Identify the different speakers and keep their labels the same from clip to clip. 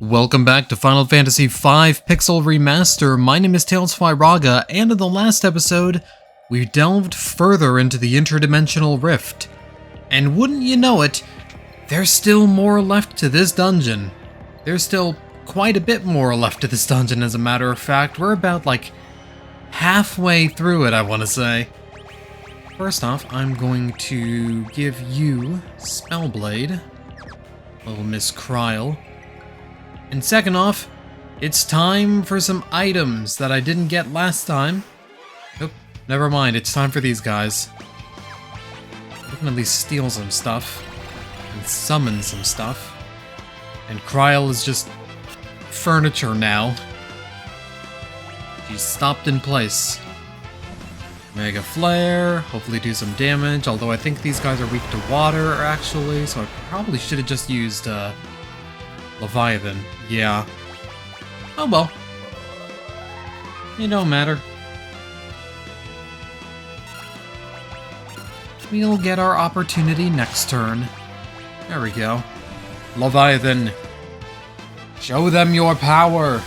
Speaker 1: Welcome back to Final Fantasy V Pixel Remaster. My name is Tails and in the last episode, we delved further into the interdimensional rift. And wouldn't you know it, there's still more left to this dungeon. There's still quite a bit more left to this dungeon, as a matter of fact. We're about, like, halfway through it, I want to say. First off, I'm going to give you Spellblade, little Miss Kryl. And second off, it's time for some items that I didn't get last time. Nope, never mind, it's time for these guys. We can at least steal some stuff, and summon some stuff. And Kryl is just furniture now. She's stopped in place. Mega Flare, hopefully do some damage, although I think these guys are weak to water, actually, so I probably should have just used, Leviathan, yeah. Oh well. It don't matter. We'll get our opportunity next turn. There we go. Leviathan, show them your power!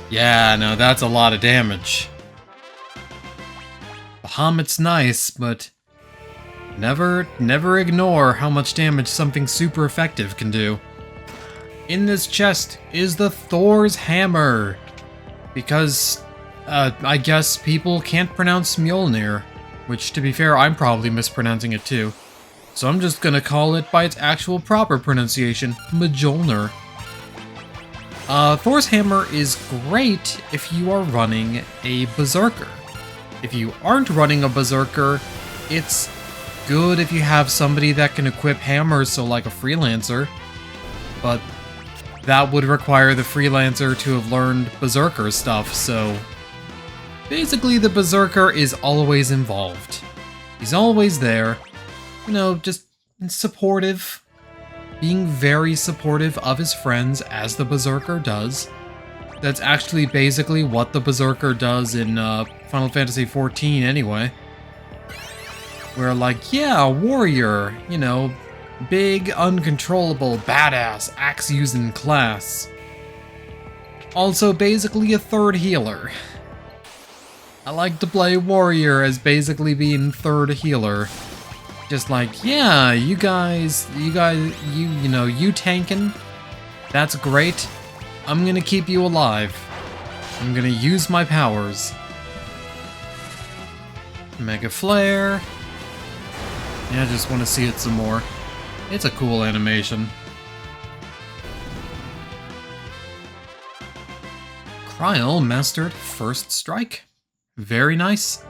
Speaker 1: Yeah, no, that's a lot of damage. Bahamut's nice, but never ignore how much damage something super effective can do. In this chest is the Thor's Hammer, because, I guess people can't pronounce Mjolnir, which, to be fair, I'm probably mispronouncing it too. So I'm just gonna call it by its actual proper pronunciation, Mjolnir. Thor's Hammer is great if you are running a Berserker. If you aren't running a Berserker, it's good if you have somebody that can equip hammers, so like a freelancer, but that would require the freelancer to have learned Berserker stuff, so basically the Berserker is always involved. He's always there, you know, just supportive, being very supportive of his friends, as the Berserker does. That's actually basically what the Berserker does in Final Fantasy XIV anyway. Where, like, yeah, a warrior, you know, big, uncontrollable, badass, axe-using class. Also basically a third healer. I like to play warrior as basically being third healer. Just like, yeah, you know, you tanking, that's great. I'm gonna keep you alive. I'm gonna use my powers. Mega Flare. Yeah, I just want to see it some more. It's a cool animation. Kryl mastered First Strike. Very nice.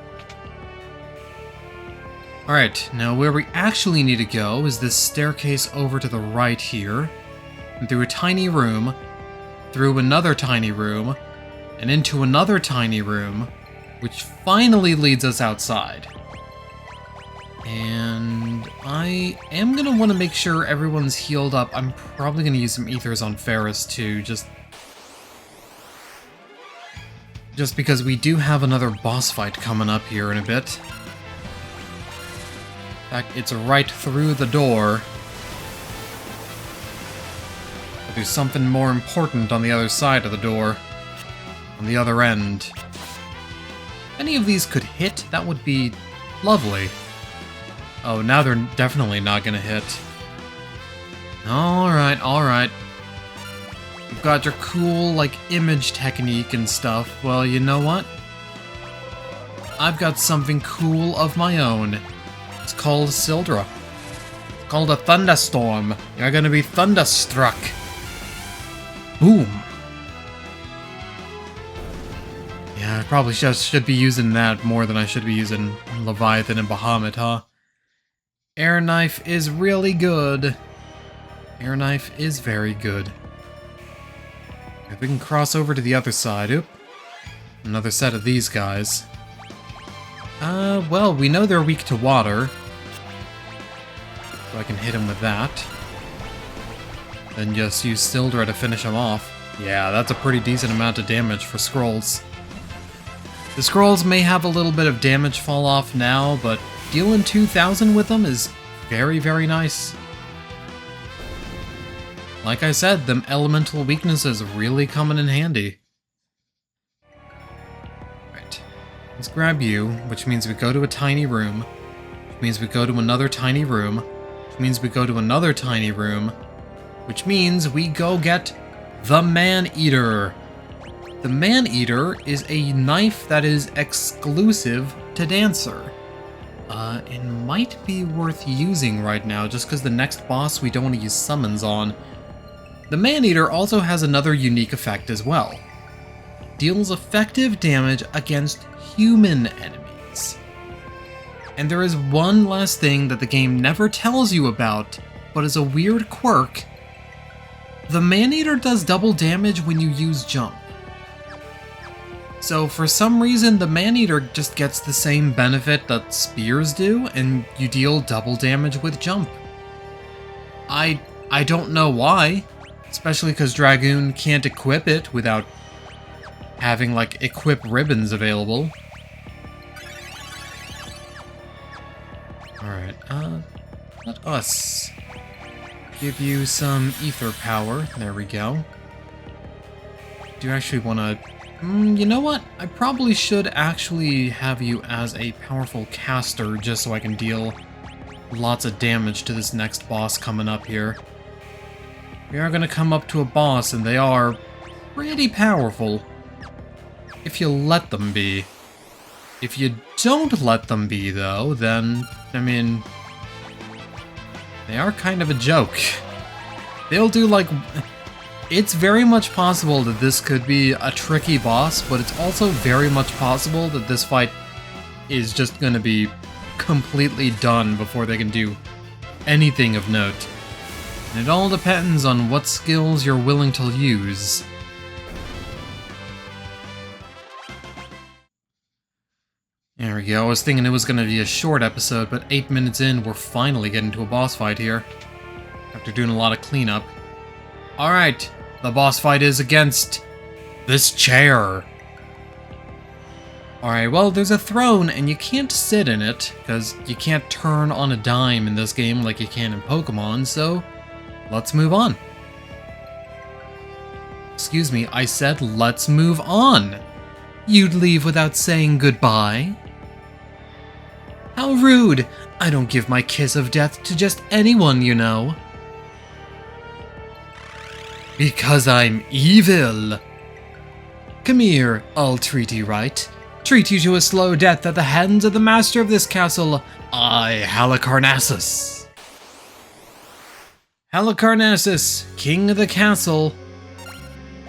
Speaker 1: Alright, now where we actually need to go is this staircase over to the right here, and through a tiny room, through another tiny room, and into another tiny room, which finally leads us outside. And I am going to want to make sure everyone's healed up. I'm probably going to use some ethers on Ferris too, just because we do have another boss fight coming up here in a bit. In fact, it's right through the door. But there's something more important on the other side of the door. On the other end. If any of these could hit, that would be lovely. Oh, now they're definitely not gonna hit. Alright, alright. You've got your cool, like, image technique and stuff. Well, you know what? I've got something cool of my own. It's called Sildra. It's called a thunderstorm. You're gonna be thunderstruck. Boom. Yeah, I probably should be using that more than I should be using Leviathan and Bahamut, huh? Air Knife is really good. Air Knife is very good. If we can cross over to the other side. Oop. Another set of these guys. Well, we know they're weak to water. So I can hit them with that. Then just use Sildra to finish them off. Yeah, that's a pretty decent amount of damage for scrolls. The scrolls may have a little bit of damage fall off now, but dealing 2,000 with them is very, very nice. Like I said, them elemental weaknesses really coming in handy. Right. Let's grab you, which means we go to a tiny room, which means we go to another tiny room, which means we go to another tiny room, which means we go get the Man-Eater. The Man-Eater is a knife that is exclusive to Dancer. It might be worth using right now, just because the next boss we don't want to use summons on. The Man-Eater also has another unique effect as well. Deals effective damage against human enemies. And there is one last thing that the game never tells you about, but is a weird quirk. The Man-Eater does double damage when you use jump. So for some reason, the Man-Eater just gets the same benefit that spears do, and you deal double damage with jump. I don't know why, especially because Dragoon can't equip it without having, like, equip ribbons available. Alright, let us give you some ether power. There we go. Do you actually want to... you know what? I probably should actually have you as a powerful caster just so I can deal lots of damage to this next boss coming up here. We are going to come up to a boss and they are pretty powerful. If you let them be. If you don't let them be though, then, I mean, they are kind of a joke. They'll do like... It's very much possible that this could be a tricky boss, but it's also very much possible that this fight is just going to be completely done before they can do anything of note. And it all depends on what skills you're willing to use. There we go, I was thinking it was going to be a short episode, but 8 minutes in, we're finally getting to a boss fight here. After doing a lot of cleanup. Alright. The boss fight is against this chair. Alright, well, there's a throne, and you can't sit in it, because you can't turn on a dime in this game like you can in Pokemon, so let's move on. Excuse me, I said let's move on. You'd leave without saying goodbye? How rude! I don't give my kiss of death to just anyone, you know. Because I'm evil. Come here, I'll treat you right. Treat you to a slow death at the hands of the master of this castle, Halicarnassus. Halicarnassus, king of the castle,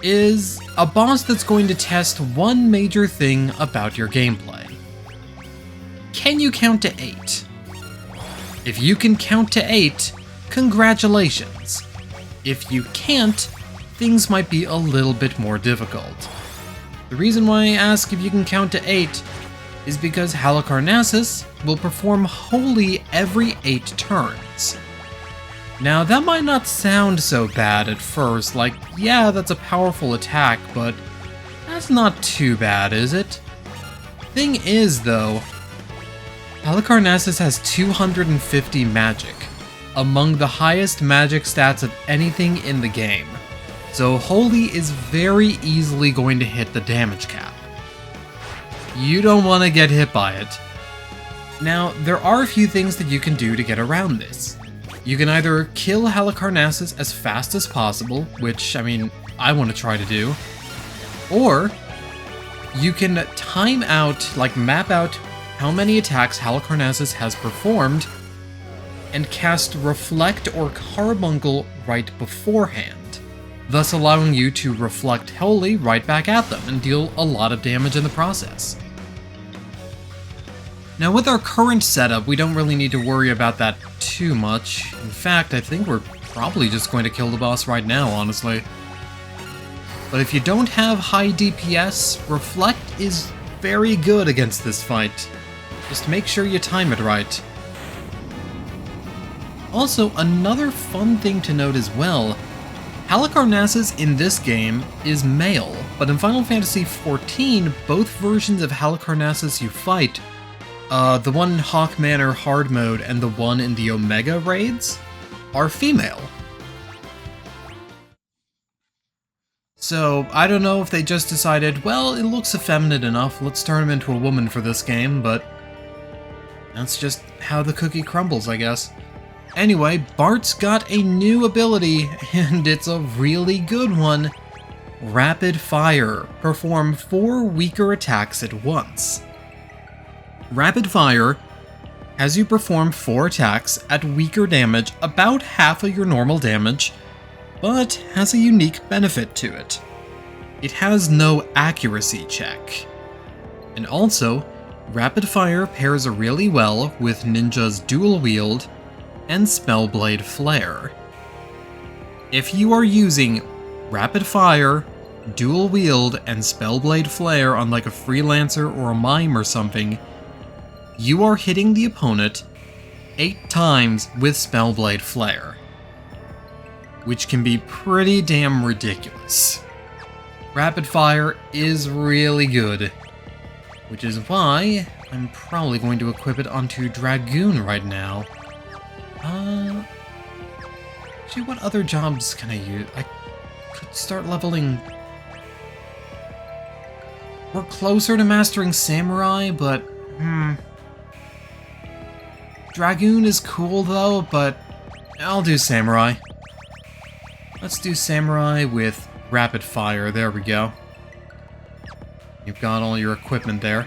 Speaker 1: is a boss that's going to test one major thing about your gameplay. Can you count to 8? If you can count to 8, congratulations. If you can't, things might be a little bit more difficult. The reason why I ask if you can count to 8 is because Halicarnassus will perform Holy every 8 turns. Now that might not sound so bad at first, like, yeah, that's a powerful attack, but that's not too bad, is it? Thing is, though, Halicarnassus has 250 magic, among the highest magic stats of anything in the game, so Holy is very easily going to hit the damage cap. You don't want to get hit by it. Now, there are a few things that you can do to get around this. You can either kill Halicarnassus as fast as possible, which, I mean, I want to try to do, or you can time out, like map out how many attacks Halicarnassus has performed and cast Reflect or Carbuncle right beforehand, thus allowing you to reflect Holy right back at them and deal a lot of damage in the process. Now with our current setup, we don't really need to worry about that too much. In fact, I think we're probably just going to kill the boss right now, honestly. But if you don't have high DPS, Reflect is very good against this fight. Just make sure you time it right. Also, another fun thing to note as well, Halicarnassus in this game is male, but in Final Fantasy XIV, both versions of Halicarnassus you fight, the one in Hawk Manor hard mode and the one in the Omega raids, are female. So, I don't know if they just decided, well, it looks effeminate enough, let's turn him into a woman for this game, but that's just how the cookie crumbles, I guess. Anyway, Bart's got a new ability, and it's a really good one. Rapid Fire. Perform 4 weaker attacks at once. Rapid Fire has you perform 4 attacks at weaker damage, about half of your normal damage, but has a unique benefit to it. It has no accuracy check. And also, Rapid Fire pairs really well with Ninja's Dual Wield and Spellblade Flare. If you are using Rapid Fire, Dual Wield, and Spellblade Flare on like a Freelancer or a Mime or something, you are hitting the opponent 8 times with Spellblade Flare, which can be pretty damn ridiculous. Rapid Fire is really good, which is why I'm probably going to equip it onto Dragoon right now. Actually, what other jobs can I use? I could start leveling. We're closer to mastering Samurai, but Dragoon is cool though, but I'll do Samurai. Let's do Samurai with Rapid Fire, there we go. You've got all your equipment there.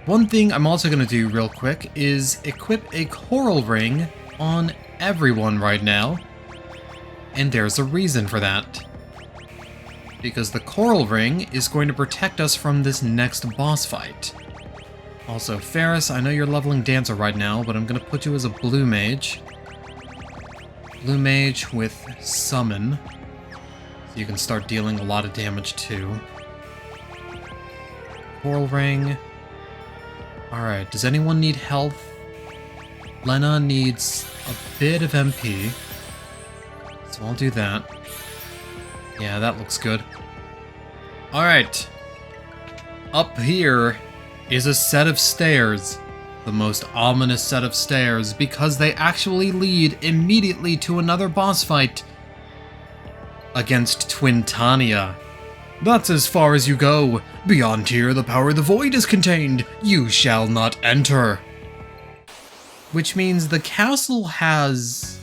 Speaker 1: One thing I'm also going to do real quick is equip a Coral Ring on everyone right now. And there's a reason for that. Because the Coral Ring is going to protect us from this next boss fight. Also, Ferris, I know you're leveling Dancer right now, but I'm going to put you as a Blue Mage. Blue Mage with Summon. So you can start dealing a lot of damage too. Coral Ring. Alright, does anyone need health? Lena needs a bit of MP. So I'll do that. Yeah, that looks good. Alright. Up here is a set of stairs. The most ominous set of stairs, because they actually lead immediately to another boss fight against Twintania. That's as far as you go. Beyond here, the power of the void is contained. You shall not enter. Which means the castle has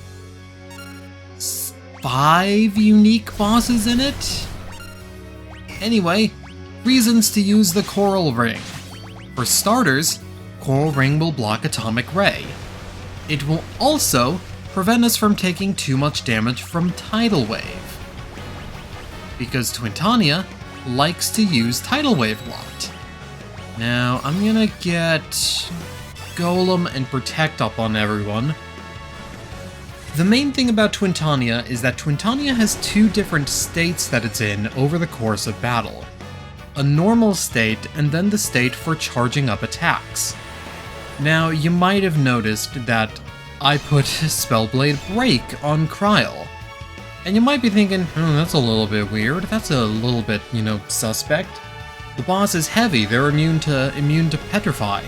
Speaker 1: 5 unique bosses in it? Anyway, reasons to use the Coral Ring. For starters, Coral Ring will block Atomic Ray. It will also prevent us from taking too much damage from Tidal Wave, because Twintania likes to use Tidal Wave a lot. Now, I'm gonna get Golem and Protect up on everyone. The main thing about Twintania is that Twintania has 2 different states that it's in over the course of battle. A normal state, and then the state for charging up attacks. Now, you might have noticed that I put Spellblade Break on Kryl. And you might be thinking, that's a little bit weird, that's a little bit, suspect. The boss is heavy, they're immune to Petrify.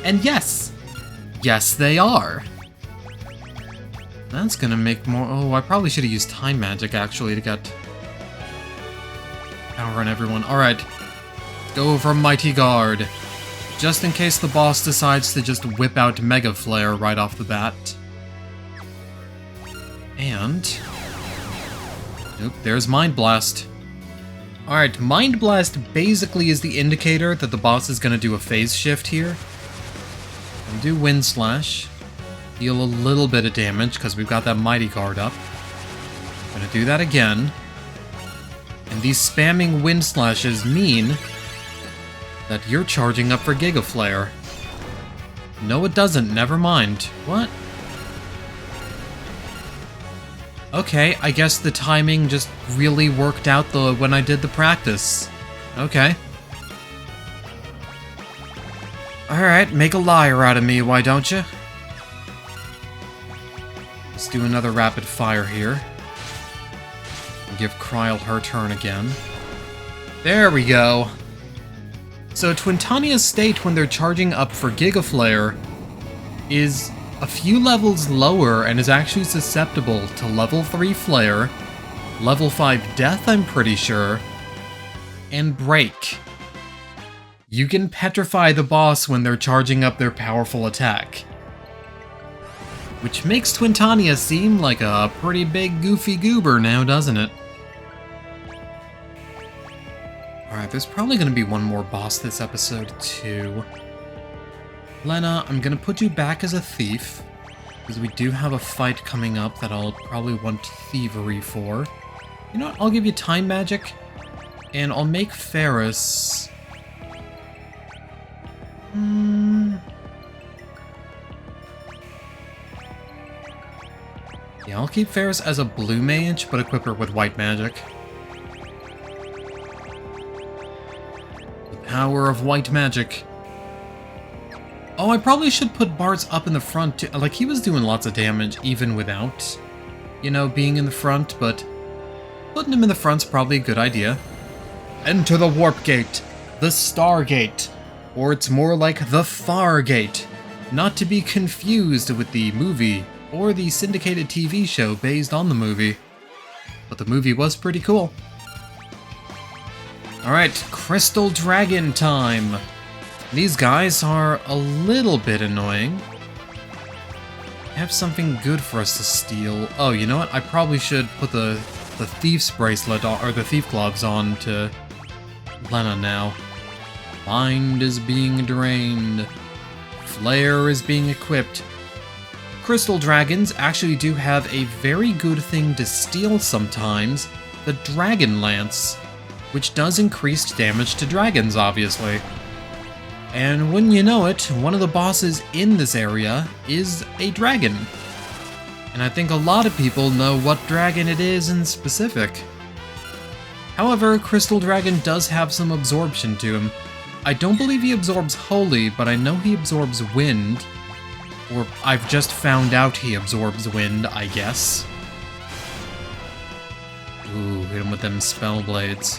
Speaker 1: And yes, they are. That's gonna make more. Oh, I probably should have used Time Magic actually to get power on everyone. Alright, go for Mighty Guard. Just in case the boss decides to just whip out Mega Flare right off the bat. And oop, there's Mind Blast. Alright, Mind Blast basically is the indicator that the boss is gonna do a phase shift here. And do Wind Slash. Deal a little bit of damage, because we've got that Mighty Guard up. Gonna do that again. And these spamming Wind Slashes mean that you're charging up for Giga Flare. No, it doesn't. Never mind. What? Okay, I guess the timing just really worked out when I did the practice. Okay. Alright, make a liar out of me, why don't you? Let's do another rapid fire here. And give Kryl her turn again. There we go. So Twintania's state when they're charging up for Giga Flare is a few levels lower and is actually susceptible to level 3 Flare Level 5 Death, I'm pretty sure. And Break. You can petrify the boss when they're charging up their powerful attack. Which makes Twintania seem like a pretty big goofy goober now, doesn't it? Alright, there's probably going to be one more boss this episode, too. Lena, I'm going to put you back as a thief, because we do have a fight coming up that I'll probably want thievery for. You know what, I'll give you time magic, and I'll make Ferris... Yeah, I'll keep Ferris as a blue mage, but equip her with white magic. Power of white magic. Oh, I probably should put Bart's up in the front too. Like, he was doing lots of damage even without, you know, being in the front, but putting him in the front's probably a good idea. Enter the warp gate, the star gate, or it's more like the far gate, not to be confused with the movie or the syndicated TV show based on the movie. But the movie was pretty cool. Alright, Crystal Dragon time! These guys are a little bit annoying. I have something good for us to steal. Oh, you know what? I probably should put the Thief's Bracelet, or the Thief Gloves on to Lena now. Mind is being drained. Flare is being equipped. Crystal Dragons actually do have a very good thing to steal sometimes, the Dragon Lance, which does increased damage to dragons, obviously. And wouldn't you know it, one of the bosses in this area is a dragon. And I think a lot of people know what dragon it is in specific. However, Crystal Dragon does have some absorption to him. I don't believe he absorbs Holy, but I know he absorbs Wind. Or I've just found out he absorbs Wind, I guess. Ooh, hit him with them Spell Blades.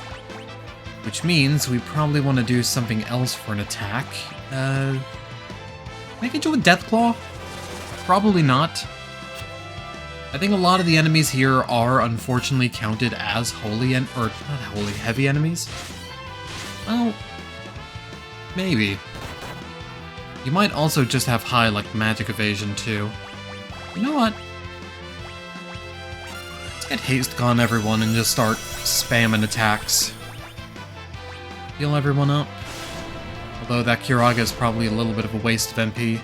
Speaker 1: Which means we probably want to do something else for an attack. Can I get you with Deathclaw? Probably not. I think a lot of the enemies here are unfortunately counted as holy or not holy, heavy enemies. Well, maybe. You might also just have high, like, magic evasion too. You know what? Let's get haste gun everyone and just start spamming attacks. Heal everyone up. Although that Kiraga is probably a little bit of a waste of MP.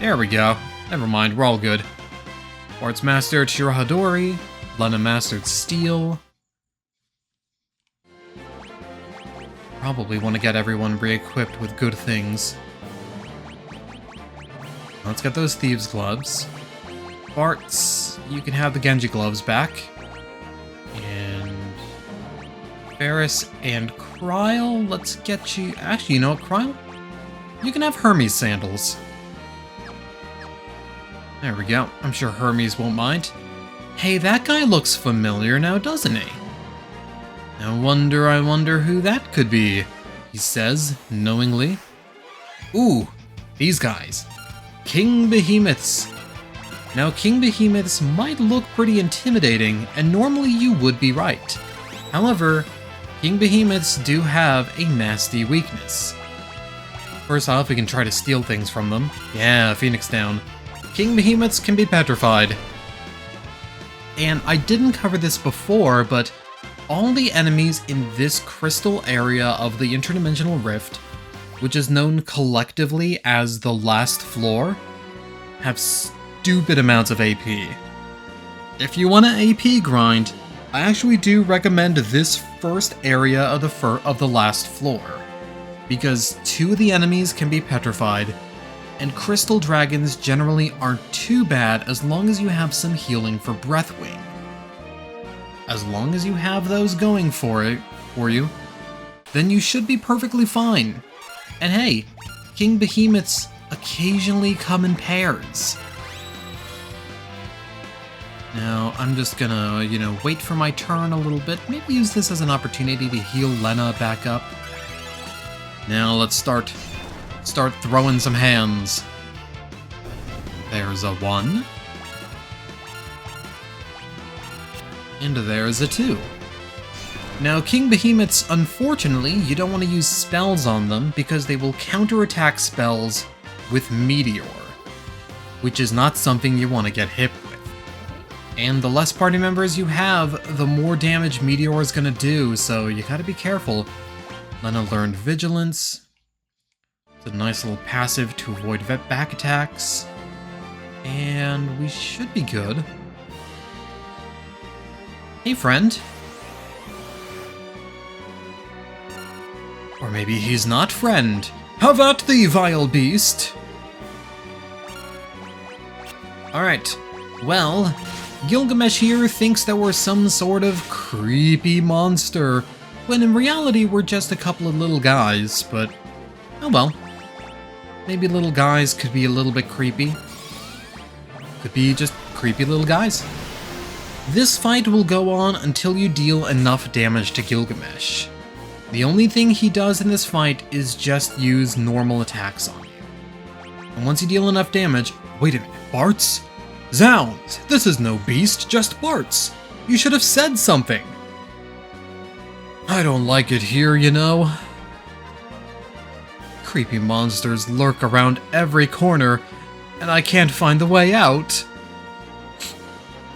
Speaker 1: There we go. Never mind, we're all good. Bart's mastered Shirahadori. Lena mastered Steel. Probably want to get everyone re-equipped with good things. Let's get those Thieves' Gloves. Bart's, you can have the Genji Gloves back. And Ferris and Kryle, let's get you... Actually, you know what, Kryle? You can have Hermes Sandals. There we go. I'm sure Hermes won't mind. Hey, that guy looks familiar now, doesn't he? I wonder who that could be, he says, knowingly. Ooh, these guys. King Behemoths. Now, King Behemoths might look pretty intimidating, and normally you would be right. However, King Behemoths do have a nasty weakness. First off, we can try to steal things from them. Yeah, Phoenix down. King Behemoths can be petrified. And I didn't cover this before, but all the enemies in this crystal area of the interdimensional rift, which is known collectively as the last floor, have stupid amounts of AP. If you want an AP grind, I actually do recommend this first area of the last floor, because 2 of the enemies can be petrified, and crystal dragons generally aren't too bad as long as you have some healing for Breathwing. As long as you have those going for you, then you should be perfectly fine. And hey, King Behemoths occasionally come in pairs. Now, I'm just gonna, wait for my turn a little bit. Maybe use this as an opportunity to heal Lena back up. Now, let's start throwing some hands. There's a 1. And there's a 2. Now, King Behemoths, unfortunately, you don't want to use spells on them because they will counterattack spells with Meteor, which is not something you want to get hit with. And the less party members you have, the more damage Meteor is going to do, so you gotta be careful. Then I learned Vigilance. It's a nice little passive to avoid back attacks. And we should be good. Hey, friend. Or maybe he's not friend. Have at thee, vile beast! Alright, well, Gilgamesh here thinks that we're some sort of creepy monster, when in reality we're just a couple of little guys, but oh well. Maybe little guys could be a little bit creepy. Could be just creepy little guys. This fight will go on until you deal enough damage to Gilgamesh. The only thing he does in this fight is just use normal attacks on you. And once you deal enough damage... Wait a minute, Bartz? Zounds! This is no beast, just Bartz! You should have said something! I don't like it here, you know. Creepy monsters lurk around every corner, and I can't find the way out.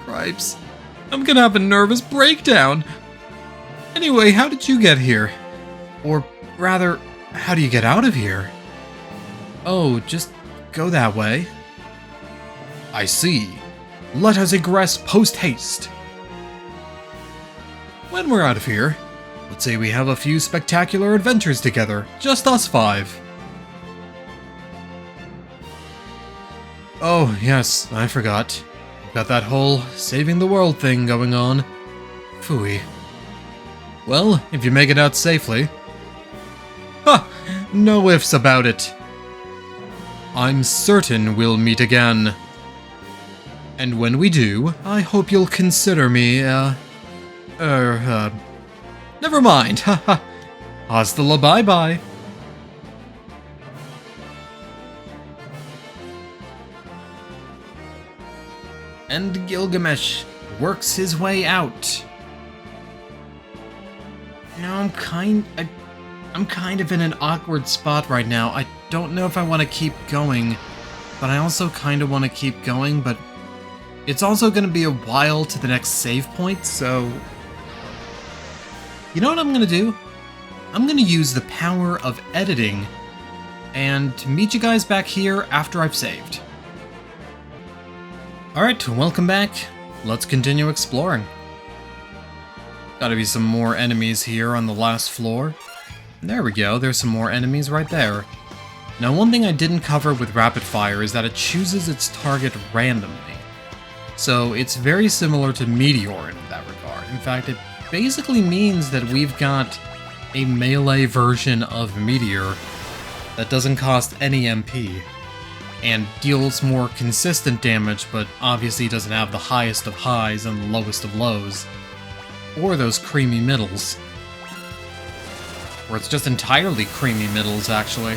Speaker 1: Cripes. I'm gonna have a nervous breakdown! Anyway, how did you get here? Or rather, how do you get out of here? Oh, just go that way. I see. Let us egress post-haste. When we're out of here, let's say we have a few spectacular adventures together, just us 5. Oh, yes, I forgot. We've got that whole saving the world thing going on. Phooey. Well, if you make it out safely. Ha! No ifs about it. I'm certain we'll meet again. And when we do, I hope you'll consider me, never mind, haha. Hasta la bye-bye. And Gilgamesh works his way out. Now I'm kind of in an awkward spot right now. I don't know if I want to keep going, but I also kind of want to keep going, but it's also going to be a while to the next save point, so... You know what I'm going to do? I'm going to use the power of editing and meet you guys back here after I've saved. Alright, welcome back. Let's continue exploring. Gotta be some more enemies here on the last floor. There we go, there's some more enemies right there. Now, one thing I didn't cover with Rapid Fire is that it chooses its target randomly. So it's very similar to Meteor in that regard. In fact, it basically means that we've got a melee version of Meteor that doesn't cost any MP, and deals more consistent damage, but obviously doesn't have the highest of highs and the lowest of lows, or those creamy middles. Or it's just entirely creamy middles, actually.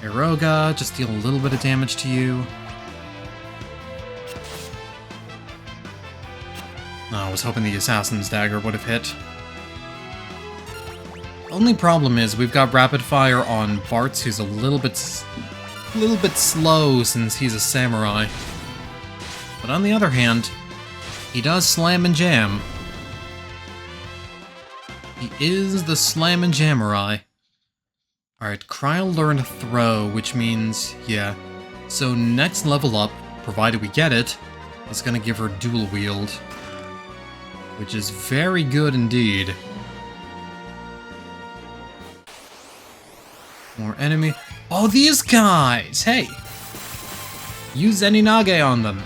Speaker 1: Eroga, just deal a little bit of damage to you. Oh, I was hoping the Assassin's Dagger would have hit. Only problem is we've got Rapid Fire on Bartz, who's a little bit slow since he's a samurai. But on the other hand, he does slam and jam. He is the slam and jamurai. Alright, Cryo learned Throw, which means, yeah. So next level up, provided we get it, is gonna give her Dual Wield. Which is very good indeed. More enemy. Oh, these guys! Hey! Use Zeninage on them.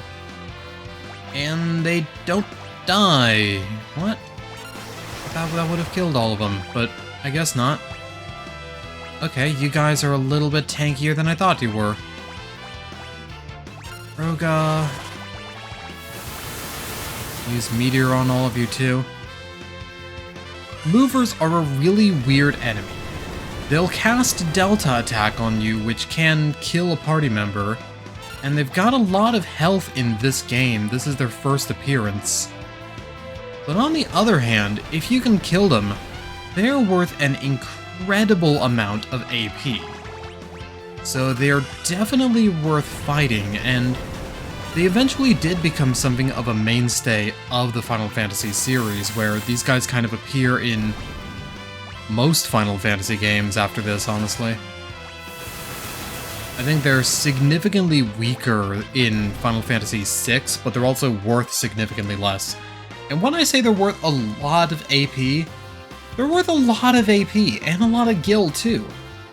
Speaker 1: And they don't die. What? I thought that would have killed all of them, but I guess not. Okay, you guys are a little bit tankier than I thought you were. Roga. Use Meteor on all of you too. Movers are a really weird enemy. They'll cast Delta attack on you, which can kill a party member, and they've got a lot of health in this game. This is their first appearance. But on the other hand, if you can kill them, they're worth an incredible amount of AP. So they're definitely worth fighting, and they eventually did become something of a mainstay of the Final Fantasy series, where these guys kind of appear in most Final Fantasy games after this, honestly. I think they're significantly weaker in Final Fantasy VI, but they're also worth significantly less. And when I say they're worth a lot of AP, they're worth a lot of AP, and a lot of gil too.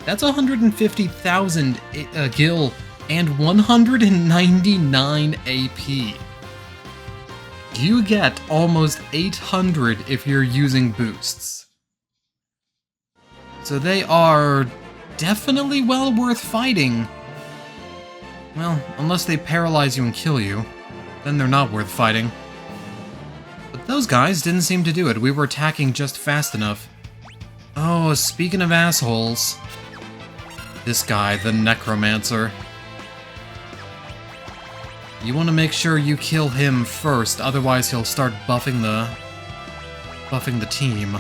Speaker 1: That's 150,000 gil and 199 AP. You get almost 800 if you're using boosts. So they are definitely well worth fighting. Well, unless they paralyze you and kill you, then they're not worth fighting. But those guys didn't seem to do it. We were attacking just fast enough. Oh, speaking of assholes, this guy, the Necromancer. You want to make sure you kill him first, otherwise he'll start buffing the team.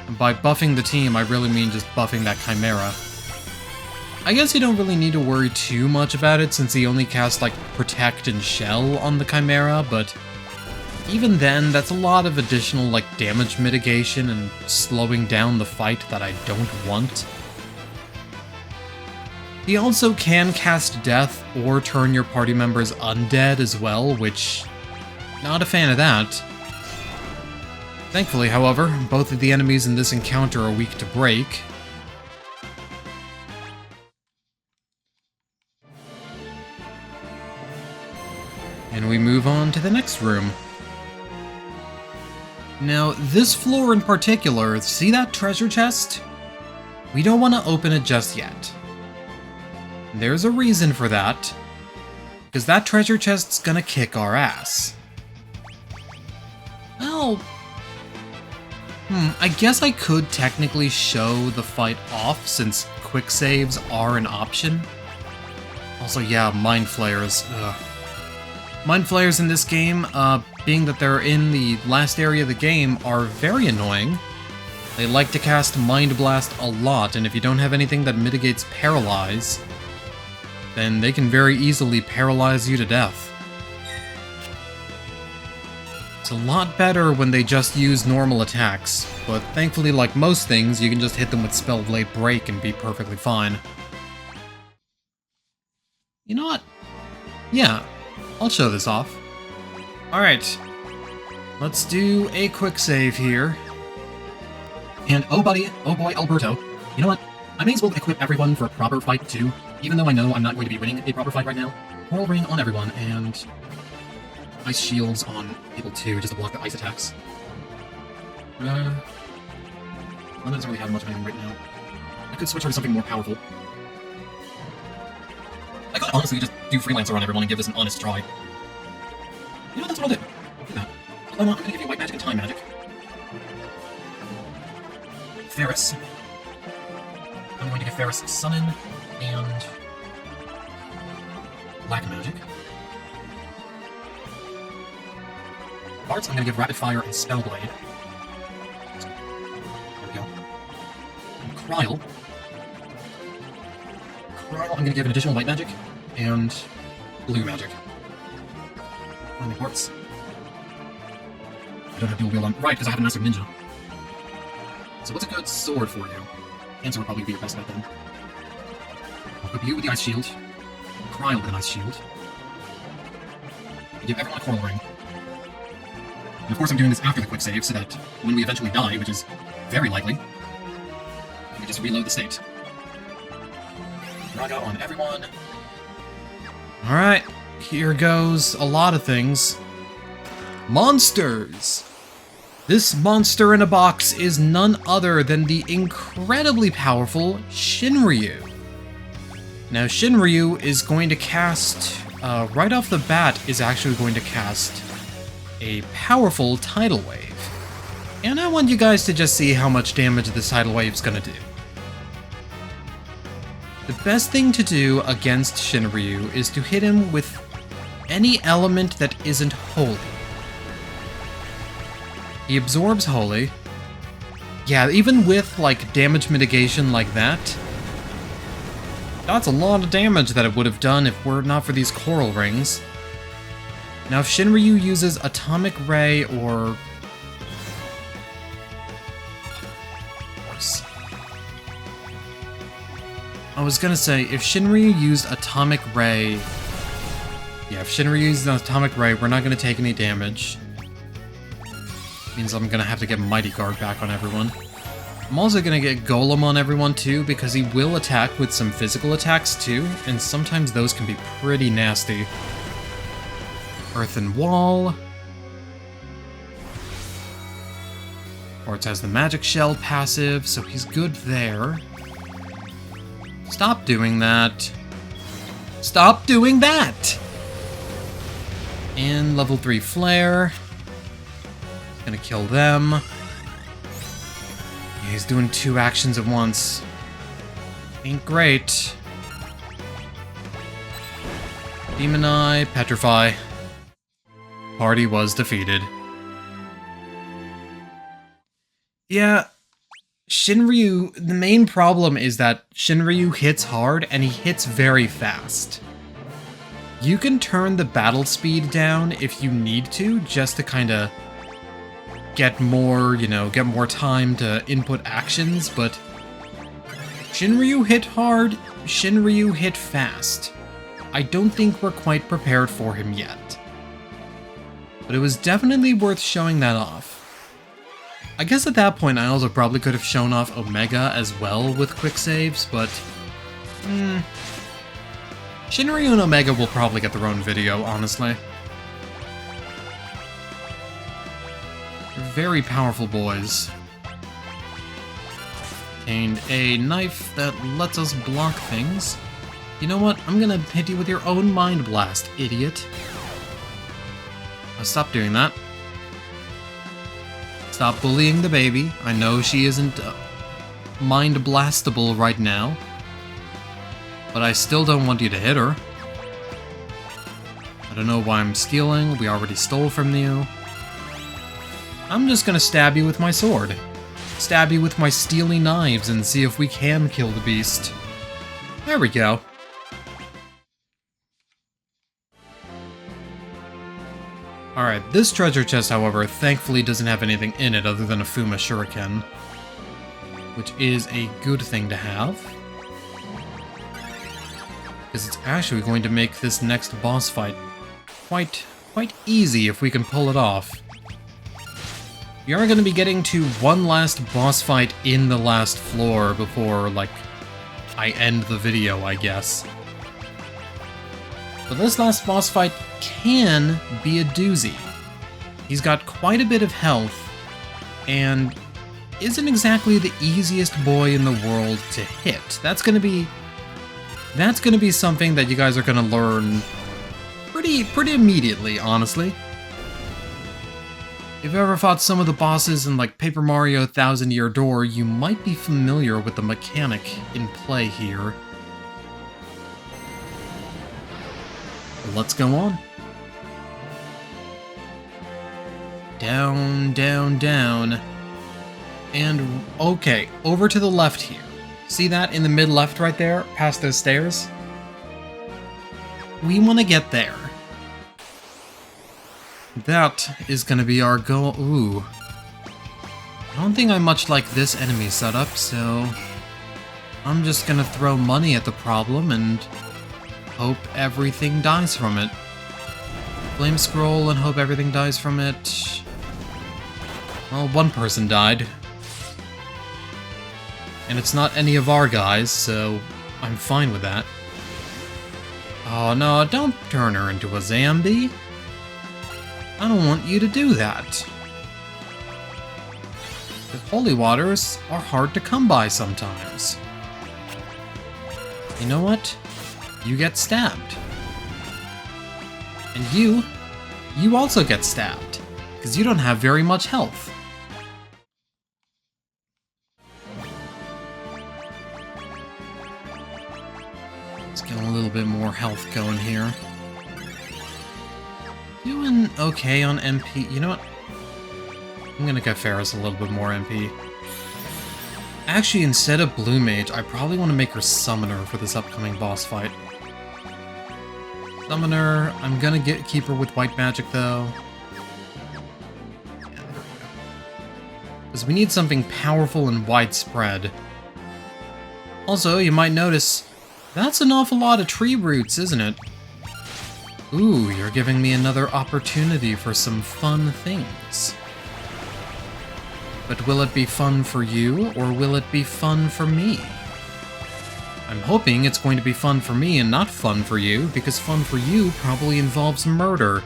Speaker 1: And by buffing the team, I really mean just buffing that Chimera. I guess you don't really need to worry too much about it, since he only casts, like, Protect and Shell on the Chimera, but even then, that's a lot of additional, like, damage mitigation and slowing down the fight that I don't want. He also can cast Death or turn your party members undead as well, which, not a fan of that. Thankfully, however, both of the enemies in this encounter are weak to break. And we move on to the next room. Now, this floor in particular, see that treasure chest? We don't want to open it just yet. There's a reason for that, because that treasure chest's gonna kick our ass. Well, I guess I could technically show the fight off, since quick saves are an option. Also, yeah, Mind Flayers. Ugh. Mind Flayers in this game, being that they're in the last area of the game, are very annoying. They like to cast Mind Blast a lot, and if you don't have anything that mitigates Paralyze, then they can very easily paralyze you to death. It's a lot better when they just use normal attacks, but thankfully, like most things, you can just hit them with Spellblade Break and be perfectly fine. You know what? Yeah, I'll show this off. Alright, let's do a quick save here. And oh boy, Alberto, you know what? I may as well equip everyone for a proper fight too, even though I know I'm not going to be winning a proper fight right now. Coral Ring on everyone, and Ice Shields on people too, just to block the ice attacks. Lemon doesn't really have much of anything right now. I could switch her to something more powerful. I could honestly just do Freelancer on everyone and give this an honest try. You know, that's what I'll do. I'll do that. I'm going to give you White Magic and Time Magic. Ferris. I'm going to give Ferris Summon and Black Magic. Bards, I'm going to give Rapid Fire and Spellblade. There we go. And Kryl. I'm going to give an additional White Magic and Blue Magic. Only Quartz. I don't have dual wield on. Right, because I have a Master Ninja. So what's a good sword for you? Answer would probably be your best bet then. I'll equip you with the Ice Shield. Kryl with an Ice Shield. I give everyone a Coral Ring. And of course I'm doing this after the quick save, so that when we eventually die, which is very likely, we just reload the state. Raga on everyone. Alright, here goes a lot of things. Monsters! This monster in a box is none other than the incredibly powerful Shinryu. Now Shinryu is going to cast, right off the bat, is actually going to cast a powerful Tidal Wave. And I want you guys to just see how much damage this Tidal Wave's gonna do. The best thing to do against Shinryu is to hit him with any element that isn't holy. He absorbs Holy. Yeah, even with, like, damage mitigation like that, that's a lot of damage that it would have done if were not for these coral rings. Now, if Shinryu uses Atomic Ray or... I was gonna say, if Shinryu used Atomic Ray... Yeah, if Shinryu used an Atomic Ray, we're not gonna take any damage. Means I'm gonna have to get Mighty Guard back on everyone. I'm also gonna get Golem on everyone too, because he will attack with some physical attacks too, and sometimes those can be pretty nasty. Earthen Wall. Quartz has the Magic Shell passive, so he's good there. Stop doing that. Stop doing that! And level 3 Flare. Gonna kill them. Yeah, he's doing 2 actions at once. Ain't great. Demon Eye, Petrify. Party was defeated. Yeah, Shinryu, the main problem is that Shinryu hits hard and he hits very fast. You can turn the battle speed down if you need to, just to kind of get more, you know, get more time to input actions, but Shinryu hit hard, Shinryu hit fast. I don't think we're quite prepared for him yet. But it was definitely worth showing that off. I guess at that point I also probably could have shown off Omega as well with quick saves, but... Shinryu and Omega will probably get their own video, honestly. They're very powerful boys. Obtained a knife that lets us block things. You know what? I'm gonna hit you with your own Mind Blast, idiot. Oh, stop doing that. Stop bullying the baby. I know she isn't Mind Blastable right now. But I still don't want you to hit her. I don't know why I'm stealing. We already stole from you. I'm just gonna stab you with my sword. Stab you with my steely knives and see if we can kill the beast. There we go. Alright, this treasure chest, however, thankfully doesn't have anything in it other than a Fuma Shuriken. Which is a good thing to have. Because it's actually going to make this next boss fight quite easy if we can pull it off. We are going to be getting to one last boss fight in the last floor before, like, I end the video, I guess. But this last boss fight can be a doozy. He's got quite a bit of health, and isn't exactly the easiest boy in the world to hit. That's gonna be something that you guys are gonna learn pretty immediately, honestly. If you ever fought some of the bosses in like Paper Mario 1000 Year Door, you might be familiar with the mechanic in play here. Let's go on. Down, down, down. And, okay, over to the left here. See that in the mid-left right there, past those stairs? We want to get there. That is going to be our goal. Ooh. I don't think I much like this enemy setup, so I'm just going to throw money at the problem and hope everything dies from it. Flame scroll and hope everything dies from it. Well, one person died. And it's not any of our guys, so I'm fine with that. Oh no, don't turn her into a zombie. I don't want you to do that. The holy waters are hard to come by sometimes. You know what? You get stabbed. And you also get stabbed, because you don't have very much health. Let's get a little bit more health going here. Doing okay on MP. You know what? I'm gonna get Ferris a little bit more MP. Actually, instead of Blue Mage, I probably want to make her Summoner for this upcoming boss fight. Summoner, I'm gonna keep her with White Magic though. Because we need something powerful and widespread. Also, you might notice, that's an awful lot of tree roots, isn't it? Ooh, you're giving me another opportunity for some fun things. But will it be fun for you, or will it be fun for me? I'm hoping it's going to be fun for me and not fun for you, because fun for you probably involves murder.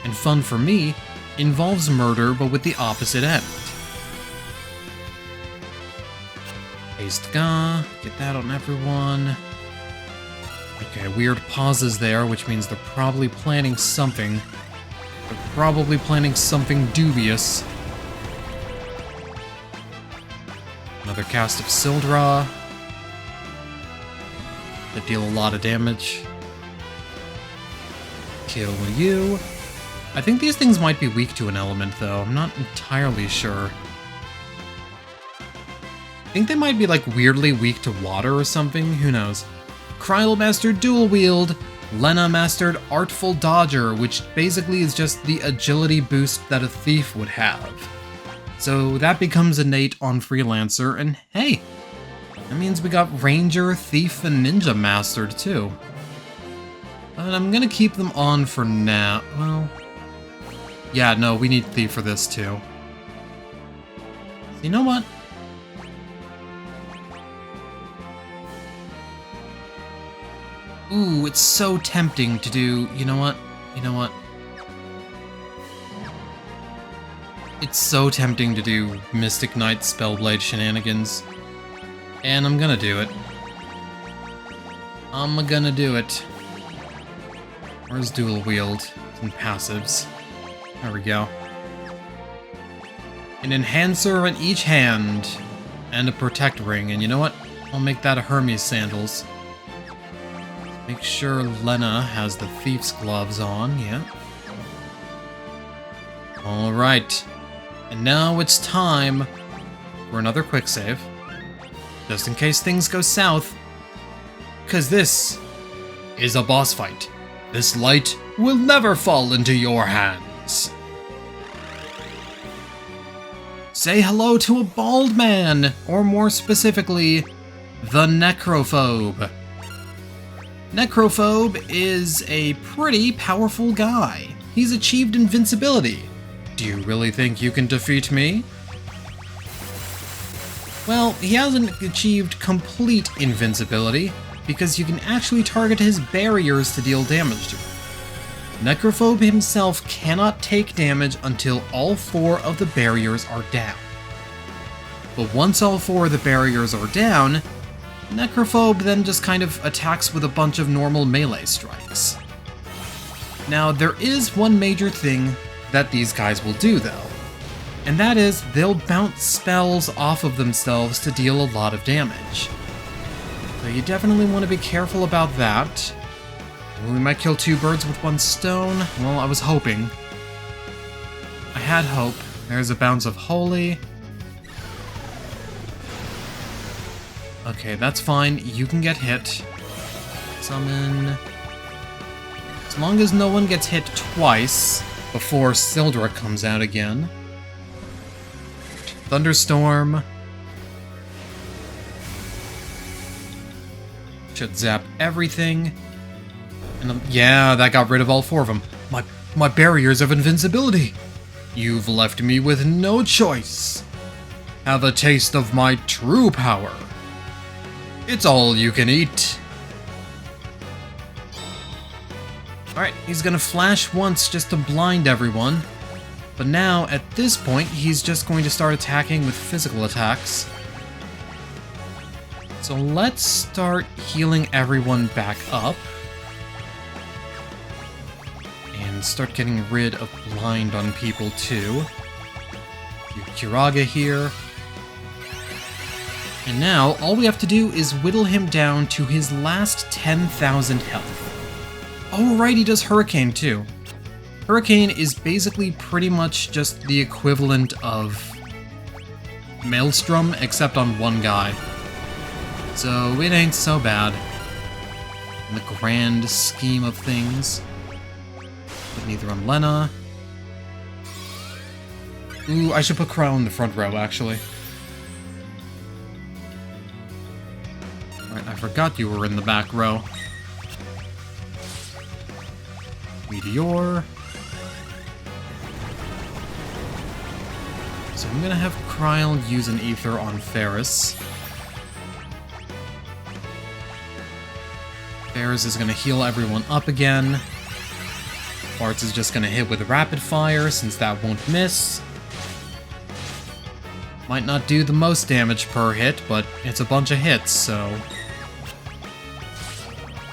Speaker 1: And fun for me involves murder, but with the opposite end. Haste Ga, get that on everyone. Okay, weird pauses there, which means they're probably planning something. They're probably planning something dubious. Another cast of Sildra. That deal a lot of damage. Kill you. I think these things might be weak to an element, though. I'm not entirely sure. I think they might be, like, weirdly weak to water or something. Who knows? Kryl mastered Dual Wield. Lena mastered Artful Dodger, which basically is just the agility boost that a thief would have. So that becomes innate on Freelancer, and hey, that means we got Ranger, Thief, and Ninja mastered too. But I'm gonna keep them on for now. Well, yeah, no, we need Thief for this too. You know what? Ooh, it's so tempting to do, you know what? It's so tempting to do Mystic Knight Spellblade shenanigans. And I'm gonna do it. Where's Dual Wield and passives? There we go. An Enhancer in each hand, and a Protect Ring, and you know what? I'll make that a Hermes Sandals. Make sure Lena has the Thief's Gloves on, yeah. Alright. And now it's time for another quick save. Just in case things go south. Because this is a boss fight. This light will never fall into your hands. Say hello to a bald man, or more specifically, the Necrophobe. Necrophobe is a pretty powerful guy. He's achieved invincibility. Do you really think you can defeat me? Well, he hasn't achieved complete invincibility, because you can actually target his barriers to deal damage to him. Necrophobe himself cannot take damage until all 4 of the barriers are down. But once all 4 of the barriers are down, Necrophobe then just kind of attacks with a bunch of normal melee strikes. Now, there is one major thing that these guys will do, though, and that is they'll bounce spells off of themselves to deal a lot of damage. So you definitely want to be careful about that. We might kill 2 birds with 1 stone. Well, I was hoping. I had hope. There's a Bounds of Holy. Okay, that's fine. You can get hit. Summon. As long as no one gets hit twice before Sildra comes out again. Thunderstorm. Should zap everything. And yeah, that got rid of all 4 of them. My barriers of invincibility. You've left me with no choice. Have a taste of my true power. It's all you can eat. Alright, he's gonna flash once just to blind everyone. But now, at this point, he's just going to start attacking with physical attacks. So let's start healing everyone back up. And start getting rid of blind on people too. Kiraga here. And now, all we have to do is whittle him down to his last 10,000 health. Oh right, he does Hurricane too. Hurricane is basically pretty much just the equivalent of Maelstrom, except on one guy. So it ain't so bad in the grand scheme of things. But neither on Lena. Ooh, I should put Kryle in the front row, actually. Right, I forgot you were in the back row. Meteor. So I'm gonna have Kryle use an Ether on Ferris. Ferris is gonna heal everyone up again. Bartz is just gonna hit with Rapid Fire, since that won't miss. Might not do the most damage per hit, but it's a bunch of hits, so...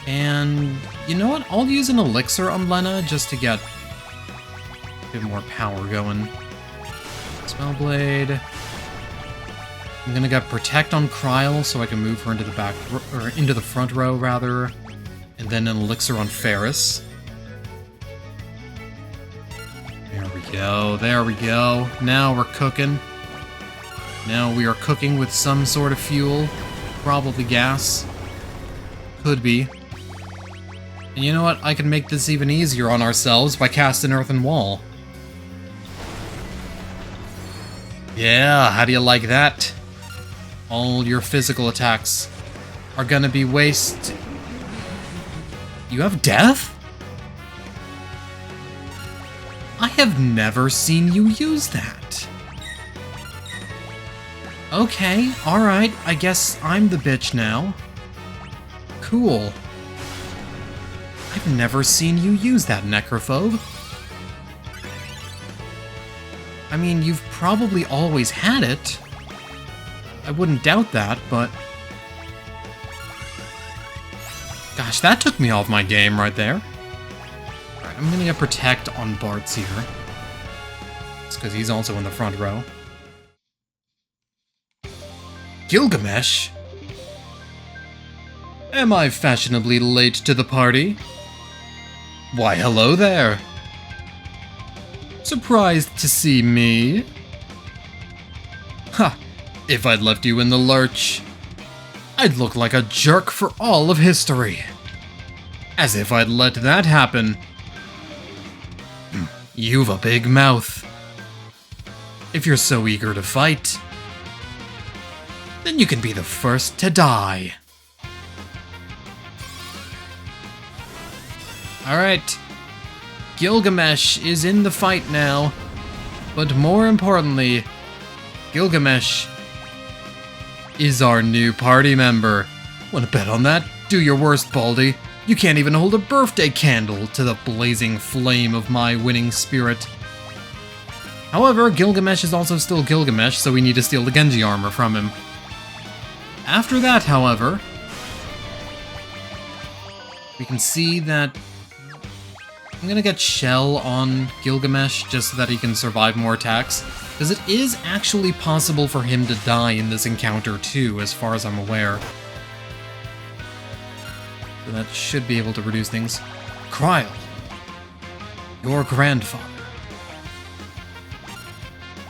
Speaker 1: And... you know what? I'll use an Elixir on Lena, just to get a bit more power going. Spellblade. I'm gonna get Protect on Kryle, so I can move her into the back... or into the front row, rather. And then an Elixir on Ferris. There we go, there we go. Now we're cooking. Now we are cooking with some sort of fuel. Probably gas. Could be. And you know what? I can make this even easier on ourselves by casting Earthen Wall. Yeah, how do you like that? All your physical attacks are gonna be waste. You have death? I have never seen you use that. Okay, alright, I guess I'm the bitch now. Cool. I've never seen you use that, Necrophobe. I mean, you've probably always had it. I wouldn't doubt that, but... Gosh, that took me off my game right there. Alright, I'm gonna get Protect on Bartz here. It's because he's also in the front row. Gilgamesh? Am I fashionably late to the party? Why, hello there. Surprised to see me? Ha! If I'd left you in the lurch, I'd look like a jerk for all of history. As if I'd let that happen. You've a big mouth. If you're so eager to fight, then you can be the first to die. Alright. Gilgamesh is in the fight now. But more importantly, Gilgamesh is our new party member. Wanna bet on that? Do your worst, Baldy. You can't even hold a birthday candle to the blazing flame of my winning spirit. However, Gilgamesh is also still Gilgamesh, so we need to steal the Genji armor from him. After that, however, we can see that I'm gonna get Shell on Gilgamesh just so that he can survive more attacks, because it is actually possible for him to die in this encounter too, as far as I'm aware. So that should be able to reduce things. Kryle, your grandfather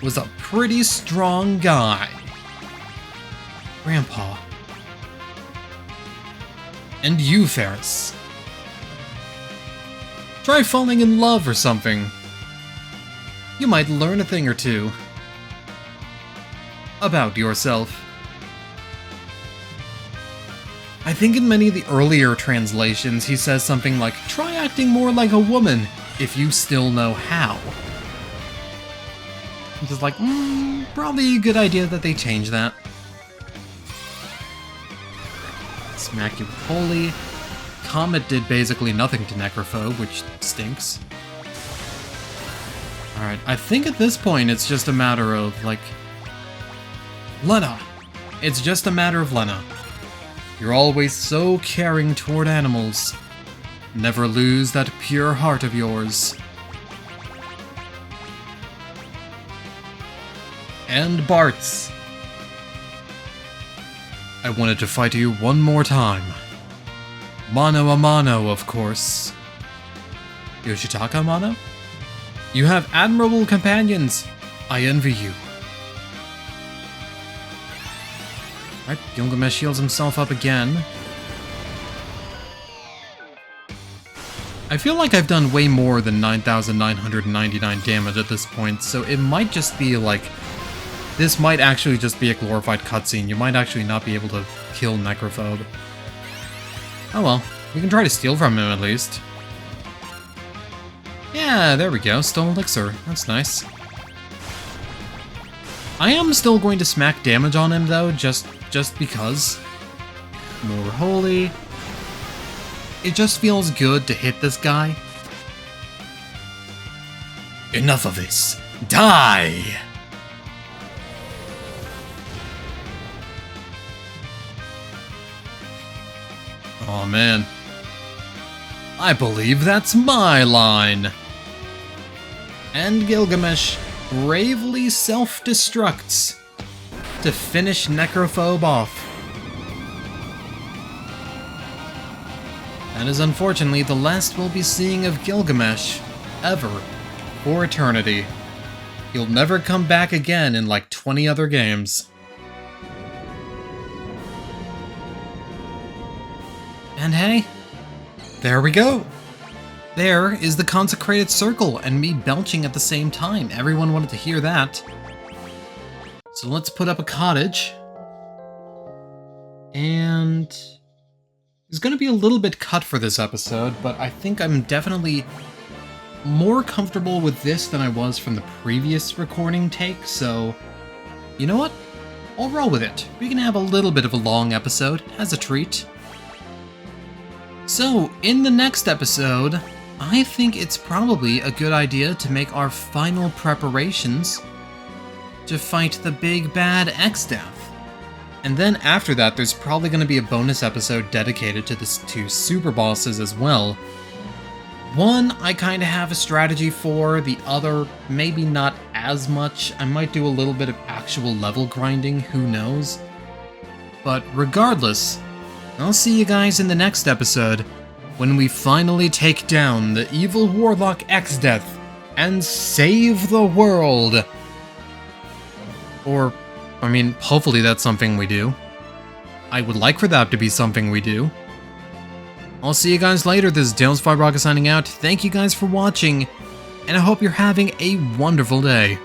Speaker 1: was a pretty strong guy. Grandpa. And you, Ferris. Try falling in love or something. You might learn a thing or two about yourself. I think in many of the earlier translations he says something like, try acting more like a woman if you still know how. I'm just like, probably a good idea that they change that. Smack you with Holy. Comet did basically nothing to Necrophobe, which stinks. Alright, I think at this point it's just a matter of, like... Lena! It's just a matter of Lena. You're always so caring toward animals. Never lose that pure heart of yours. And Bartz. I wanted to fight you one more time. Mano a mano, of course. Yoshitaka mano? You have admirable companions. I envy you. Alright, Gilgamesh heals himself up again. I feel like I've done way more than 9,999 damage at this point, so it might just be like... This might actually just be a glorified cutscene. You might actually not be able to kill Necrophobe. Oh well, we can try to steal from him at least. Yeah, there we go, stole elixir. That's nice. I am still going to smack damage on him though, just because. More holy. It just feels good to hit this guy. Enough of this. Die! Oh man. I believe that's my line. And Gilgamesh bravely self-destructs to finish Necrophobe off. That is unfortunately the last we'll be seeing of Gilgamesh, ever, for eternity. He'll never come back again in like 20 other games. And hey, there we go! There is the consecrated circle and me belching at the same time. Everyone wanted to hear that. So let's put up a cottage. And... It's going to be a little bit cut for this episode, but I think I'm definitely more comfortable with this than I was from the previous recording take, so you know what? I'll roll with it. We can have a little bit of a long episode as a treat. So, in the next episode, I think it's probably a good idea to make our final preparations to fight the big bad Exdeath. And then after that, there's probably going to be a bonus episode dedicated to the two super bosses as well. One, I kind of have a strategy for, the other, maybe not as much. I might do a little bit of actual level grinding, who knows? But regardless, I'll see you guys in the next episode, when we finally take down the evil warlock Exdeath and save the world! Or... I mean, hopefully that's something we do. I would like for that to be something we do. I'll see you guys later. This is Tails5Rocket signing out. Thank you guys for watching, and I hope you're having a wonderful day.